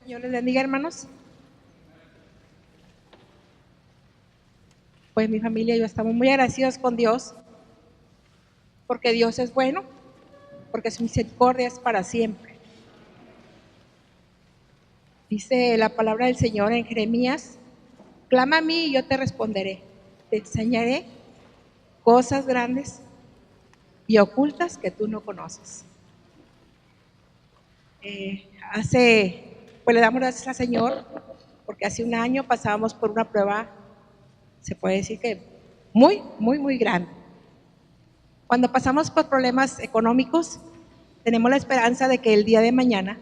Señor les bendiga, hermanos. Pues mi familia y yo estamos muy agradecidos con Dios, porque Dios es bueno, porque su misericordia es para siempre. Dice la palabra del Señor en Jeremías: clama a mí y yo te responderé, te enseñaré cosas grandes y ocultas que tú no conoces. Pues le damos gracias al Señor, porque hace un año pasábamos por una prueba, se puede decir que muy grande. Cuando pasamos por problemas económicos, tenemos la esperanza de que el día de mañana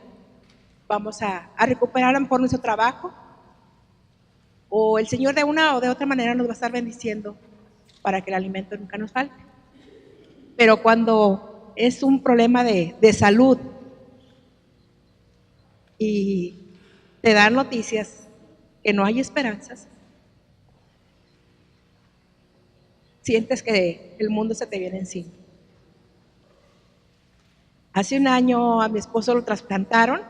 vamos a recuperar a lo mejor nuestro trabajo, o el Señor de una o de otra manera nos va a estar bendiciendo para que el alimento nunca nos falte. Pero cuando es un problema de salud y te dan noticias que no hay esperanzas, sientes que el mundo se te viene encima. Hace un año a mi esposo lo trasplantaron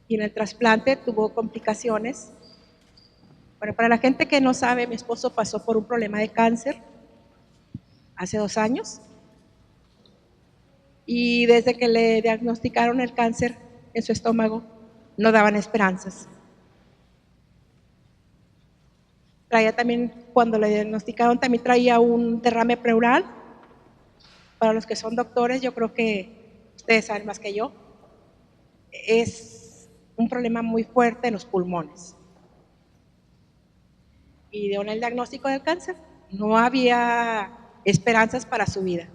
y en el trasplante tuvo complicaciones. Bueno, para la gente que no sabe, mi esposo pasó por un problema de cáncer hace 2 años, y desde que le diagnosticaron el cáncer en su estómago no daban esperanzas. Traía también, cuando le diagnosticaron, también traía un derrame pleural. Para los que son doctores, yo creo que ustedes saben más que yo, es un problema muy fuerte en los pulmones. Y dio el diagnóstico del cáncer, no había esperanzas para su vida.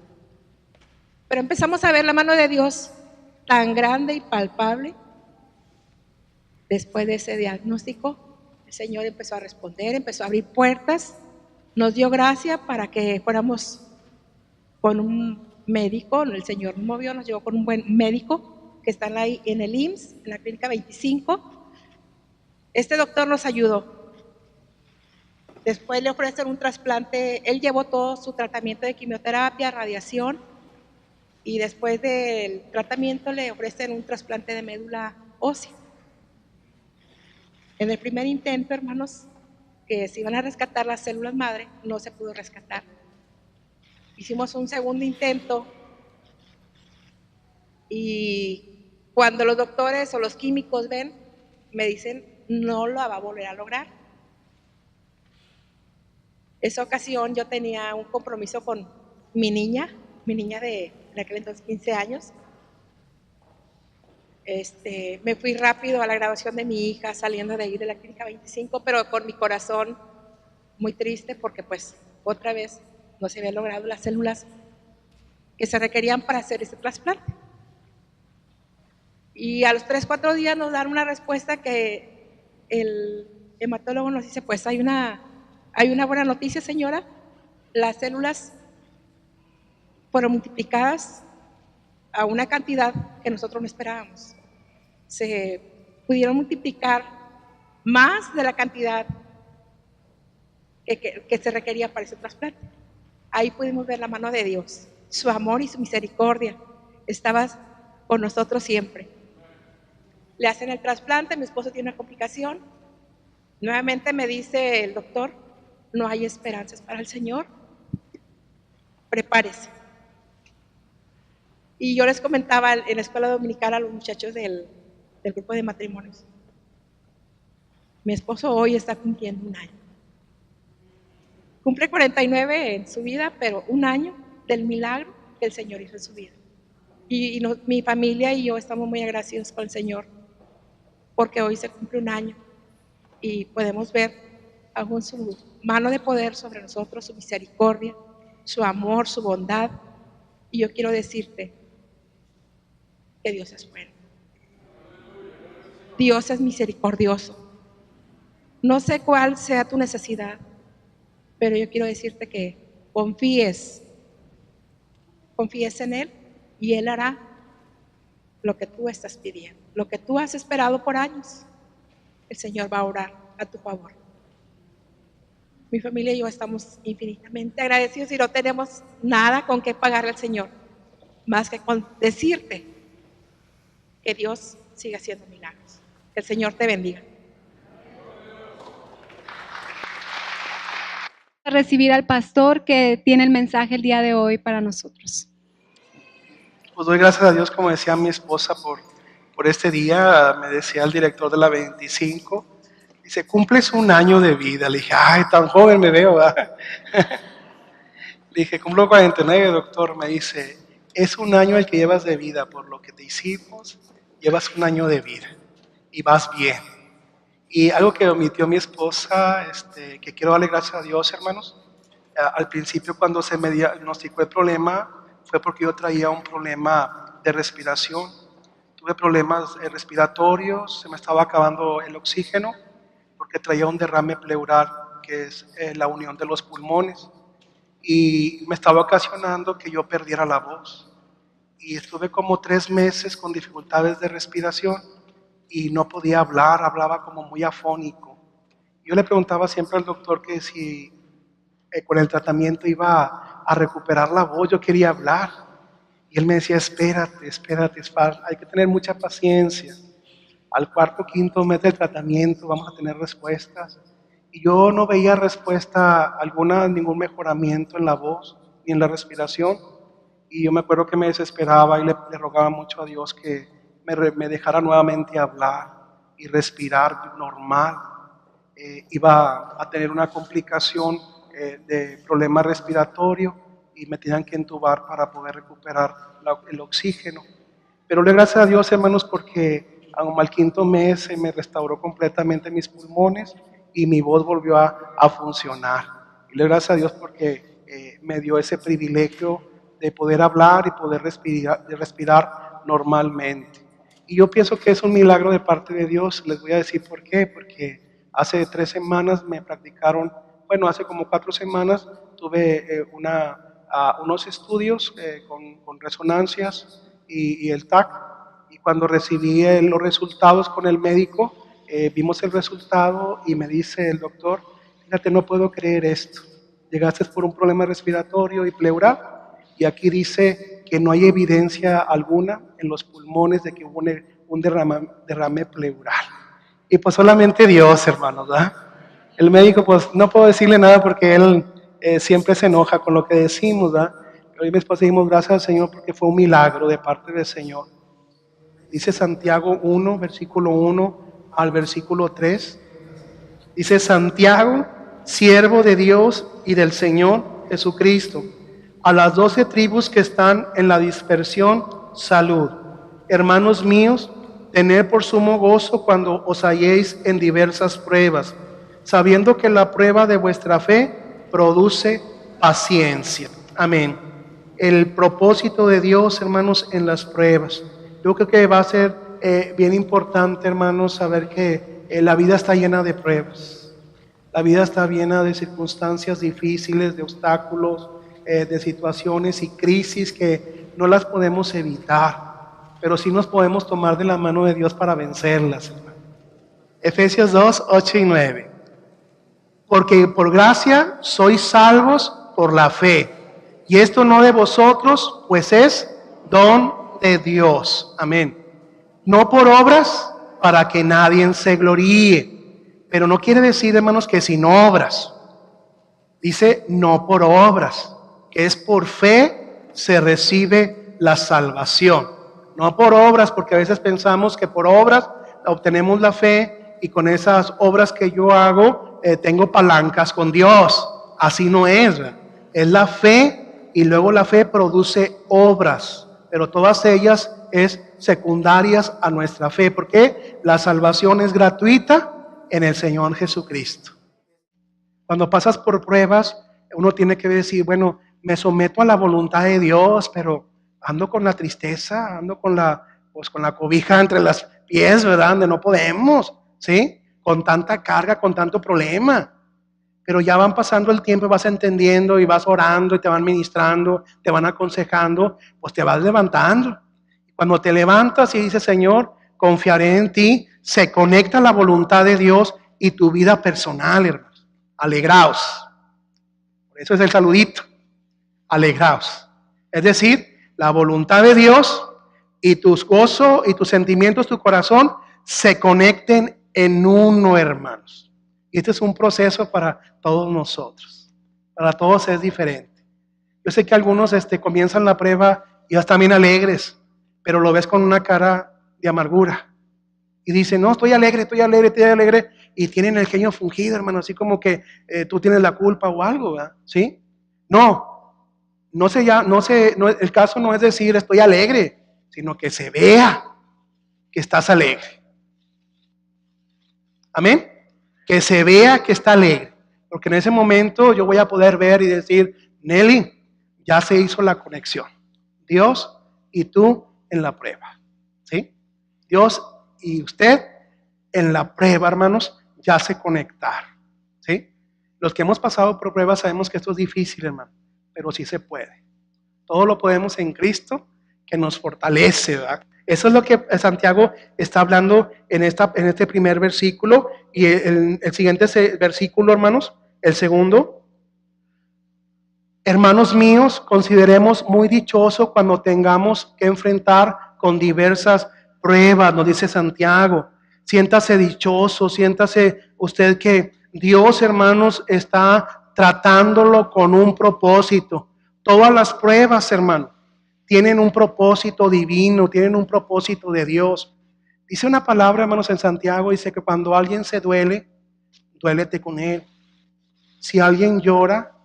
Pero empezamos a ver la mano de Dios tan grande y palpable. Después de ese diagnóstico, el Señor empezó a responder, empezó a abrir puertas, nos dio gracia para que fuéramos con un médico. El Señor nos movió, nos llevó con un buen médico que está ahí en el IMSS, en la clínica 25. Este doctor nos ayudó. Después le ofrecen un trasplante. Él llevó todo su tratamiento de quimioterapia, radiación, y después del tratamiento le ofrecen un trasplante de médula ósea. En el primer intento, hermanos, que se iban a rescatar las células madre, no se pudo rescatar. Hicimos un segundo intento y cuando los doctores o los químicos ven, me dicen, no lo va a volver a lograr. Esa ocasión yo tenía un compromiso con mi niña de aquel entonces 15 años. Me fui rápido a la graduación de mi hija, saliendo de ahí de la clínica 25, pero con mi corazón muy triste, porque pues otra vez no se habían logrado las células que se requerían para hacer ese trasplante. Y a los 3-4 días nos dan una respuesta que el hematólogo nos dice: pues hay una buena noticia, señora, las células fueron multiplicadas a una cantidad que nosotros no esperábamos. Se pudieron multiplicar más de la cantidad que se requería para ese trasplante. Ahí pudimos ver la mano de Dios, su amor y su misericordia. Estabas con nosotros siempre. Le hacen el trasplante, mi esposo tiene una complicación. Nuevamente me dice el doctor: no hay esperanzas para el Señor, prepárese. Y yo les comentaba en la escuela dominical a los muchachos del grupo de matrimonios: mi esposo hoy está cumpliendo 1 año. Cumple 49 en su vida, pero 1 año del milagro que el Señor hizo en su vida. Y mi familia y yo estamos muy agradecidos con el Señor, porque hoy se cumple 1 año y podemos ver aún su mano de poder sobre nosotros, su misericordia, su amor, su bondad. Y yo quiero decirte que Dios es bueno. Dios es misericordioso. No sé cuál sea tu necesidad, pero yo quiero decirte que confíes en Él, y Él hará lo que tú estás pidiendo, lo que tú has esperado por años. El Señor va a orar a tu favor. Mi familia y yo estamos infinitamente agradecidos y no tenemos nada con qué pagarle al Señor, más que con decirte que Dios sigue haciendo milagros. Que el Señor te bendiga. A recibir al pastor que tiene el mensaje el día de hoy para nosotros. Pues doy gracias a Dios, como decía mi esposa, por este día. Me decía el director de la 25, dice, cumples un año de vida. Le dije, ay, tan joven me veo, ¿verdad? Le dije, cumplo 49, doctor. Me dice, es un año el que llevas de vida, por lo que te hicimos, llevas un año de vida y vas bien. Y algo que omitió mi esposa, que quiero darle gracias a Dios, hermanos. Al principio, cuando se me diagnosticó el problema, fue porque yo traía un problema de respiración. Tuve problemas respiratorios, se me estaba acabando el oxígeno, porque traía un derrame pleural, que es la unión de los pulmones, y me estaba ocasionando que yo perdiera la voz. Y estuve como 3 meses con dificultades de respiración y no podía hablar, hablaba como muy afónico. Yo le preguntaba siempre al doctor que si con el tratamiento iba a recuperar la voz, yo quería hablar. Y él me decía, espérate, hay que tener mucha paciencia. Al 4º, 5º mes del tratamiento vamos a tener respuestas. Y yo no veía respuesta alguna, ningún mejoramiento en la voz ni en la respiración. Y yo me acuerdo que me desesperaba y le rogaba mucho a Dios que me dejara nuevamente hablar y respirar normal. Iba a tener una complicación de problema respiratorio y me tenían que entubar para poder recuperar el oxígeno. Pero le doy gracias a Dios, hermanos, porque al 5º mes se me restauró completamente mis pulmones y mi voz volvió a funcionar. Y le doy gracias a Dios porque me dio ese privilegio de poder hablar y poder respirar normalmente. Y yo pienso que es un milagro de parte de Dios. Les voy a decir por qué. Porque hace 3 semanas me practicaron, hace como 4 semanas tuve unos estudios con resonancias y el TAC. Y cuando recibí los resultados con el médico, vimos el resultado y me dice el doctor, fíjate, no puedo creer esto. Llegaste por un problema respiratorio y pleural y aquí dice que no hay evidencia alguna en los pulmones de que hubo un derrame pleural. Y pues solamente Dios, hermanos, ¿verdad? El médico, pues no puedo decirle nada porque él siempre se enoja con lo que decimos, ¿verdad? Pero hoy mi esposa dijimos gracias al Señor porque fue un milagro de parte del Señor. Dice Santiago 1, versículo 1 al versículo 3. Dice Santiago, siervo de Dios y del Señor Jesucristo, a las 12 tribus que están en la dispersión, salud. Hermanos míos, tened por sumo gozo cuando os halléis en diversas pruebas, sabiendo que la prueba de vuestra fe produce paciencia. Amén. El propósito de Dios, hermanos, en las pruebas. Yo creo que va a ser bien importante, hermanos, saber que la vida está llena de pruebas. La vida está llena de circunstancias difíciles, de obstáculos, de situaciones y crisis que no las podemos evitar, pero sí nos podemos tomar de la mano de Dios para vencerlas, hermano. Efesios 2, 8 y 9. Porque por gracia sois salvos por la fe, y esto no de vosotros, pues es don de Dios. Amén. No por obras, para que nadie se gloríe. Pero no quiere decir, hermanos, que sin obras. Dice no por obras, que es por fe se recibe la salvación. No por obras, porque a veces pensamos que por obras obtenemos la fe y con esas obras que yo hago tengo palancas con Dios. Así no es. Es la fe y luego la fe produce obras, pero todas ellas es secundarias a nuestra fe, porque la salvación es gratuita en el Señor Jesucristo. Cuando pasas por pruebas, uno tiene que decir, bueno, me someto a la voluntad de Dios, pero ando con la tristeza, ando con la cobija entre las pies, ¿verdad? Donde no podemos, ¿sí? Con tanta carga, con tanto problema. Pero ya van pasando el tiempo y vas entendiendo y vas orando y te van ministrando, te van aconsejando, pues te vas levantando. Cuando te levantas y dices, Señor, confiaré en ti, se conecta la voluntad de Dios y tu vida personal, hermano. Alegraos. Por eso es el saludito. Alegraos. Es decir, la voluntad de Dios y tus gozos y tus sentimientos, tu corazón, se conecten en uno, hermanos. Y este es un proceso para todos nosotros. Para todos es diferente. Yo sé que algunos comienzan la prueba y ya están bien alegres, pero lo ves con una cara de amargura. Y dicen, no, estoy alegre, y tienen el genio fungido, hermano, así como que tú tienes la culpa o algo, ¿verdad? ¿Sí? El caso no es decir estoy alegre, sino que se vea que estás alegre. Amén. Que se vea que está alegre. Porque en ese momento yo voy a poder ver y decir, Nelly, ya se hizo la conexión. Dios y tú en la prueba. ¿Sí? Dios y usted en la prueba, hermanos, ya se conectaron. ¿Sí? Los que hemos pasado por pruebas sabemos que esto es difícil, hermano, pero sí se puede. Todo lo podemos en Cristo que nos fortalece, ¿verdad? Eso es lo que Santiago está hablando en este primer versículo. Y el siguiente versículo, hermanos, el segundo. Hermanos míos, consideremos muy dichoso cuando tengamos que enfrentar con diversas pruebas, nos dice Santiago. Siéntase dichoso, siéntase usted que Dios, hermanos, está tratándolo con un propósito. Todas las pruebas, hermano, tienen un propósito divino, tienen un propósito de Dios. Dice una palabra, hermanos, en Santiago, dice que cuando alguien se duele, duélete con él. Si alguien llora,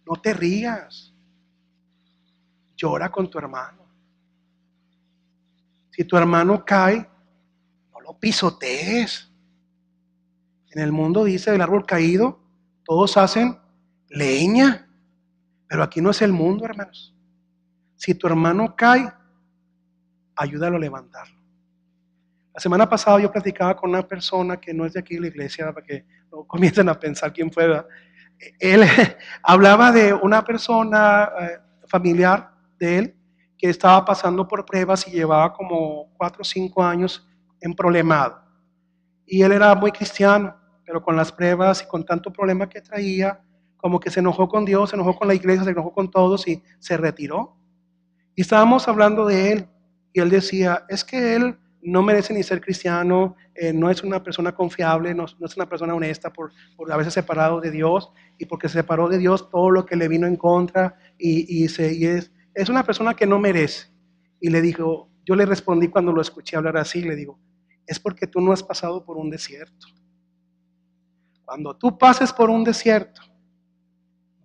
no te rías. Llora con tu hermano. Si tu hermano cae, no lo pisotees. En el mundo dice del árbol caído, todos hacen leña. Pero aquí no es el mundo, hermanos. Si tu hermano cae, ayúdalo a levantarlo. La semana pasada yo platicaba con una persona que no es de aquí de la iglesia, para que no comiencen a pensar quién fue, ¿verdad? Él hablaba de una persona familiar de él que estaba pasando por pruebas y llevaba como 4 o 5 años emproblemado. Y él era muy cristiano, pero con las pruebas y con tanto problema que traía, como que se enojó con Dios, se enojó con la iglesia, se enojó con todos y se retiró. Y estábamos hablando de él y él decía, es que él no merece ni ser cristiano, no es una persona confiable, no es una persona honesta por haberse separado de Dios, y porque se separó de Dios todo lo que le vino en contra y es una persona que no merece. Y le dijo, yo le respondí cuando lo escuché hablar así, le digo, es porque tú no has pasado por un desierto. Cuando tú pases por un desierto,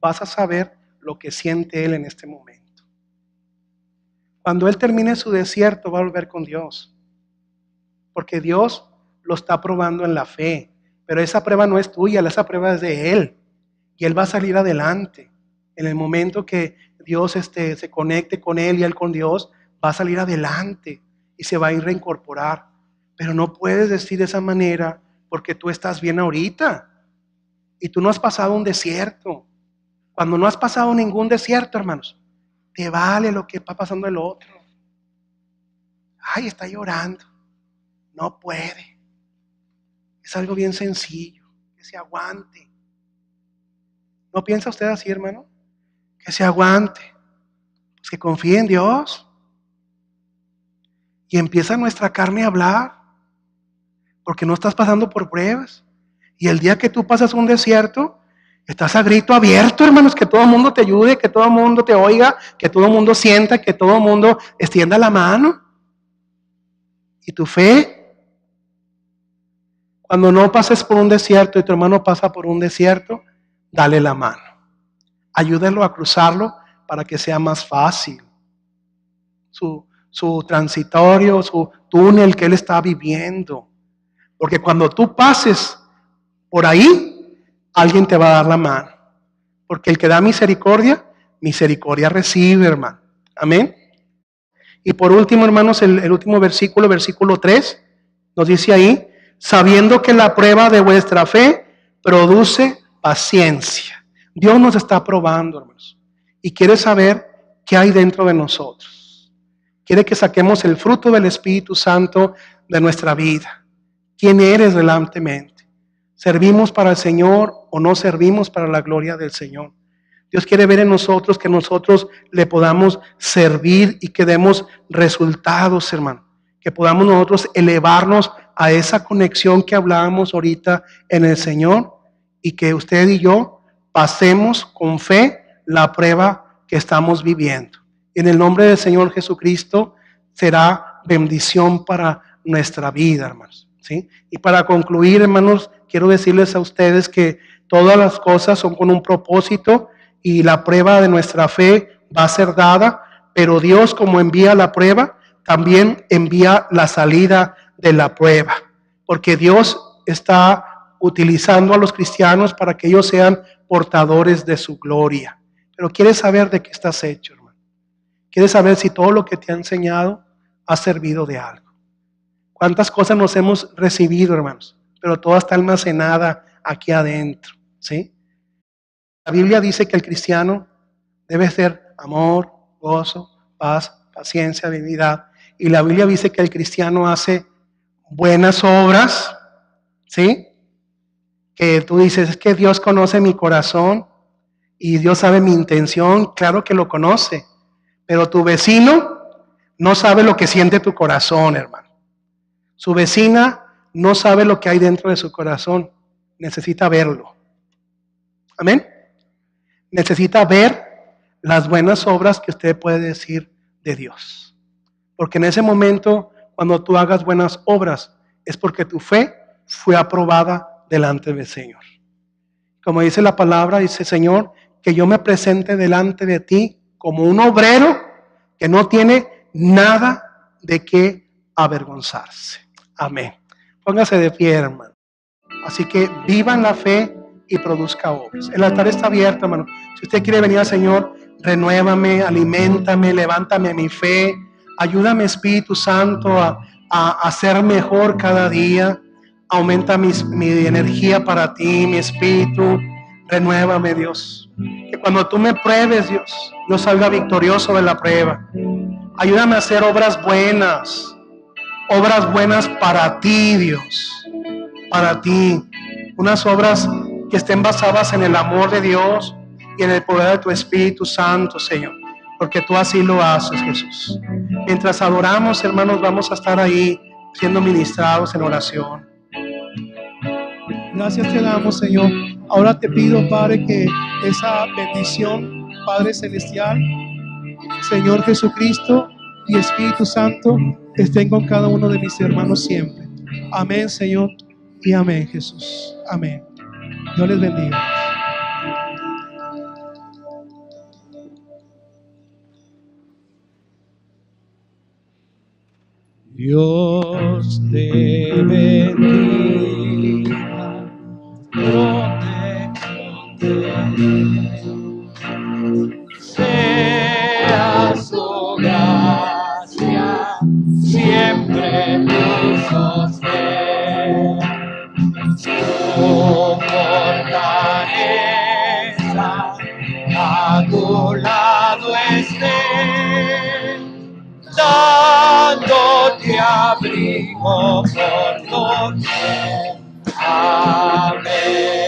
vas a saber lo que siente él en este momento. Cuando él termine su desierto, va a volver con Dios. Porque Dios lo está probando en la fe. Pero esa prueba no es tuya, esa prueba es de Él. Y Él va a salir adelante. En el momento que Dios se conecte con Él y Él con Dios, va a salir adelante y se va a ir a reincorporar. Pero no puedes decir de esa manera porque tú estás bien ahorita. Y tú no has pasado un desierto. Cuando no has pasado ningún desierto, hermanos, te vale lo que está pasando el otro. Ay, está llorando. No puede. Es algo bien sencillo. Que se aguante. ¿No piensa usted así, hermano? Que se aguante. Pues que confíe en Dios. Y empieza nuestra carne a hablar. Porque no estás pasando por pruebas. Y el día que tú pasas un desierto, estás a grito abierto, hermanos. Que todo el mundo te ayude, que todo el mundo te oiga, que todo el mundo sienta, que todo el mundo extienda la mano. Y tu fe. Cuando no pases por un desierto y tu hermano pasa por un desierto, dale la mano. Ayúdalo a cruzarlo para que sea más fácil. Su transitorio, su túnel que él está viviendo. Porque cuando tú pases por ahí, alguien te va a dar la mano. Porque el que da misericordia, misericordia recibe, hermano. Amén. Y por último, hermanos, el último versículo, versículo 3, nos dice ahí, sabiendo que la prueba de vuestra fe produce paciencia. Dios nos está probando, hermanos, y quiere saber qué hay dentro de nosotros. Quiere que saquemos el fruto del Espíritu Santo de nuestra vida. ¿Quién eres relantemente? ¿Servimos para el Señor o no servimos para la gloria del Señor? Dios quiere ver en nosotros que nosotros le podamos servir y que demos resultados, hermano. Que podamos nosotros elevarnos a esa conexión que hablábamos ahorita en el Señor y que usted y yo pasemos con fe la prueba que estamos viviendo. En el nombre del Señor Jesucristo será bendición para nuestra vida, hermanos. ¿Sí? Y para concluir, hermanos, quiero decirles a ustedes que todas las cosas son con un propósito y la prueba de nuestra fe va a ser dada, pero Dios, como envía la prueba, también envía la salida de la prueba, porque Dios está utilizando a los cristianos para que ellos sean portadores de su gloria. Pero quieres saber de qué estás hecho, hermano. Quieres saber si todo lo que te ha enseñado ha servido de algo. ¿Cuántas cosas nos hemos recibido, hermanos? Pero toda está almacenada aquí adentro, ¿sí? La Biblia dice que el cristiano debe ser amor, gozo, paz, paciencia, benignidad. Y la Biblia dice que el cristiano hace buenas obras, ¿sí? Que tú dices, es que Dios conoce mi corazón y Dios sabe mi intención. Claro que lo conoce, pero tu vecino no sabe lo que siente tu corazón, hermano. Su vecina no sabe lo que hay dentro de su corazón. Necesita verlo. Amén. Necesita ver las buenas obras que usted puede decir de Dios. Porque en ese momento, cuando tú hagas buenas obras, es porque tu fe fue aprobada delante del Señor. Como dice la palabra, dice, Señor, que yo me presente delante de ti como un obrero que no tiene nada de qué avergonzarse. Amén. Póngase de pie, hermano. Así que vivan la fe y produzca obras. El altar está abierto, hermano. Si usted quiere venir al Señor, renuévame, aliméntame, levántame mi fe. Ayúdame, Espíritu Santo, a ser mejor cada día. Aumenta mi energía para ti, mi espíritu. Renuévame, Dios. Que cuando tú me pruebes, Dios, yo salga victorioso de la prueba. Ayúdame a hacer obras buenas para ti, Dios, para ti, unas obras que estén basadas en el amor de Dios y en el poder de tu Espíritu Santo, Señor, porque tú así lo haces, Jesús. Mientras adoramos, hermanos, vamos a estar ahí siendo ministrados en oración. Gracias te damos, Señor. Ahora te pido, Padre, que esa bendición, Padre Celestial, Señor Jesucristo y Espíritu Santo, estén con cada uno de mis hermanos siempre. Amén, Señor, y amén, Jesús. Amén. Dios les bendiga. Dios te bendiga, protección sea su gracia siempre tu sostén, su fortaleza a tu lado esté, dándote abrigo por doquier. Amén.